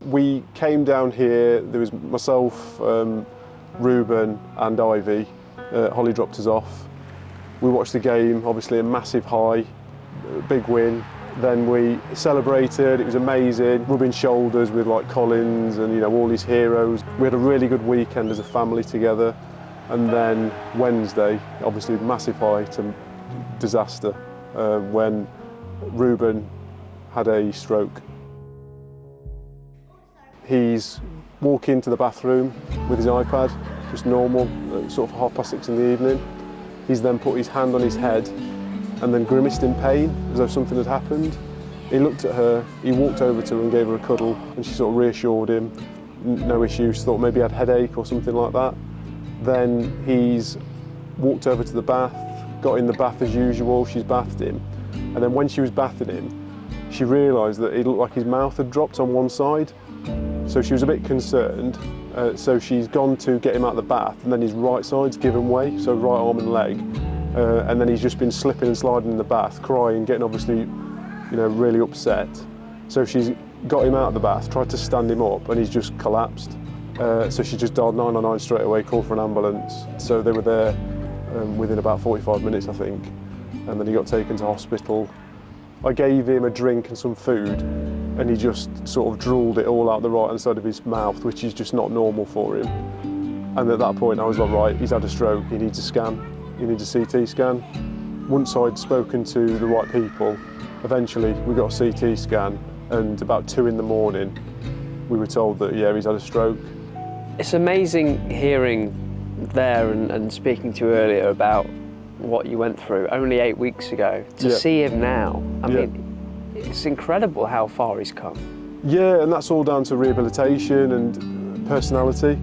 We came down here, there was myself, Reuben and Ivy. Holly dropped us off. We watched the game, obviously a massive high, big win. Then we celebrated, it was amazing, rubbing shoulders with like Collins and all these heroes. We had a really good weekend as a family together. And then Wednesday, obviously massive high to disaster when Reuben had a stroke. He's walking to the bathroom with his iPad, just normal, sort of 6:30 in the evening. He's then put his hand on his head and then grimaced in pain as though something had happened. He looked at her, he walked over to her and gave her a cuddle, and she sort of reassured him, no issue. She thought maybe he had a headache or something like that. Then he's walked over to the bath, got in the bath as usual, she's bathed him. And then when she was bathing him, she realised that it looked like his mouth had dropped on one side. So she was a bit concerned. So she's gone to get him out of the bath, and then his right side's given way, so right arm and leg. And then he's just been slipping and sliding in the bath, crying, getting obviously, really upset. So she's got him out of the bath, tried to stand him up, and he's just collapsed. So she just dialed 999 straight away, called for an ambulance. So they were there within about 45 minutes, I think. And then he got taken to hospital. I gave him a drink and some food, and he just sort of drooled it all out the right hand side of his mouth, which is just not normal for him. And at that point I was like, right, he's had a stroke, he needs a scan, he needs a CT scan. Once I'd spoken to the right people, eventually we got a CT scan, and about 2 in the morning we were told that, yeah, he's had a stroke. It's amazing hearing there and speaking to you earlier about what you went through only 8 weeks ago. To see him now, I mean, it's incredible how far he's come. Yeah, and that's all down to rehabilitation and personality.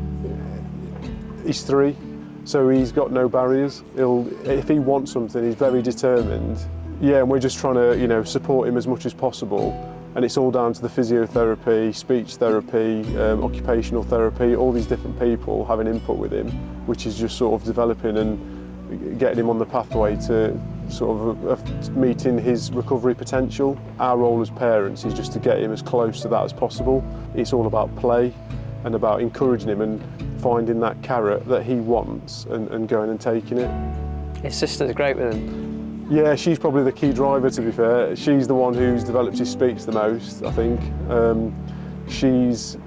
He's 3, so he's got no barriers. If he wants something, he's very determined. Yeah, and we're just trying to, support him as much as possible. And it's all down to the physiotherapy, speech therapy, occupational therapy, all these different people having input with him, which is just sort of developing and getting him on the pathway to sort of meeting his recovery potential. Our role as parents is just to get him as close to that as possible. It's all about play and about encouraging him and finding that carrot that he wants and going and taking it. His sister's great with him. Yeah, she's probably the key driver, to be fair. She's the one who's developed his speech the most, I think. He's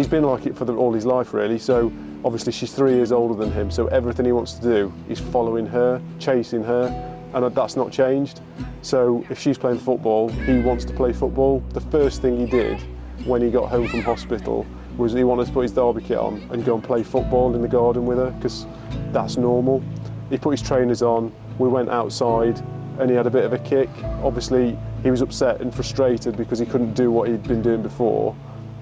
been like it for all his life, really. So obviously she's 3 years older than him, so everything he wants to do is following her, chasing her, and that's not changed. So if she's playing football, he wants to play football. The first thing he did when he got home from hospital was he wanted to put his derby kit on and go and play football in the garden with her, because that's normal. He put his trainers on, we went outside, and he had a bit of a kick. Obviously he was upset and frustrated because he couldn't do what he'd been doing before,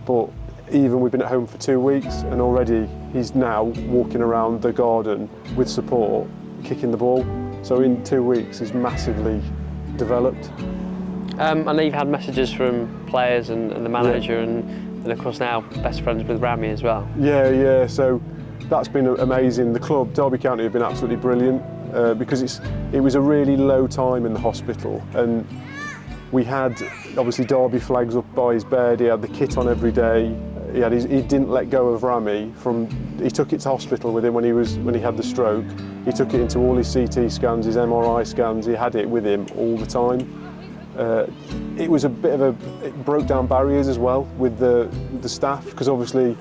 but even we've been at home for 2 weeks and already he's now walking around the garden with support, kicking the ball. So in 2 weeks he's massively developed. I know you've had messages from players and the manager, and of course now best friends with Rammie as well. Yeah, so that's been amazing. The club, Derby County, have been absolutely brilliant because it was a really low time in the hospital, and we had obviously Derby flags up by his bed. He had the kit on every day. He didn't let go of Rammie. He took it to hospital with him when he had the stroke. He took it into all his CT scans, his MRI scans. He had it with him all the time. It was it broke down barriers as well with the staff, because obviously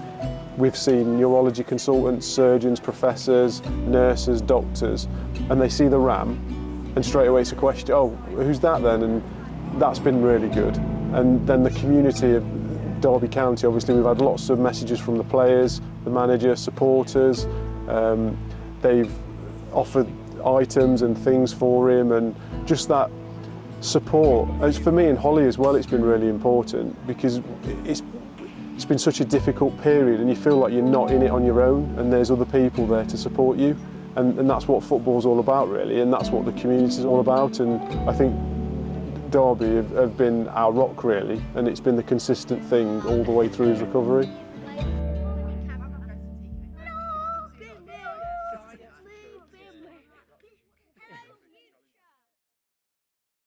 we've seen neurology consultants, surgeons, professors, nurses, doctors, and they see the Ram, and straight away it's a question, oh, who's that then? And that's been really good. And then the community of Derby County, obviously we've had lots of messages from the players, the manager, supporters. They've offered items and things for him, and just that support. As for me and Holly as well, it's been really important, because it's been such a difficult period and you feel like you're not in it on your own, and there's other people there to support you, and that's what football's all about, really, and that's what the community's all about. And I think Derby have been our rock, really, and it's been the consistent thing all the way through his recovery.